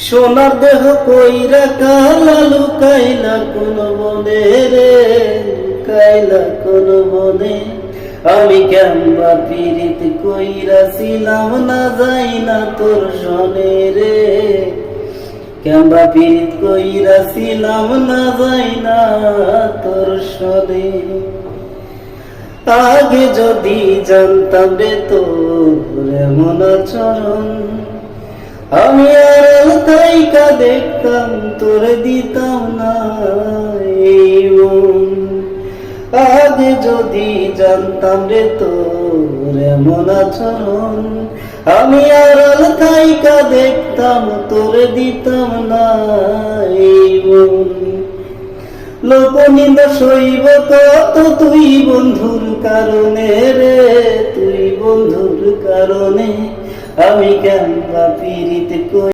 সোনার দেহ কইরা কালা লুকাইলা কোন বনে রে, লুকাইলা কোন বনে। আমি কেমবা পীড়িত কইরা ছিলাম না যাই না তোর সনে রে, কেমবা পীড়িত কইরা ছিলাম না যাই না তোর সনে। আগে যদি জানতাম রে তোর এমন আচরণ, আমি আড়াল থাইকা দেখতাম তোর দিতাম না এই মন। আগে যদি জানতাম রে তোর এমন আচরণ, আমি আড়াল থাইকা দেখতাম তোর দিতাম না এই মন। লোকনিন্দা সইব কত তুই বন্ধুর কারণে রে, তুই বন্ধুর কারণে। আমি কেমবা পীড়িত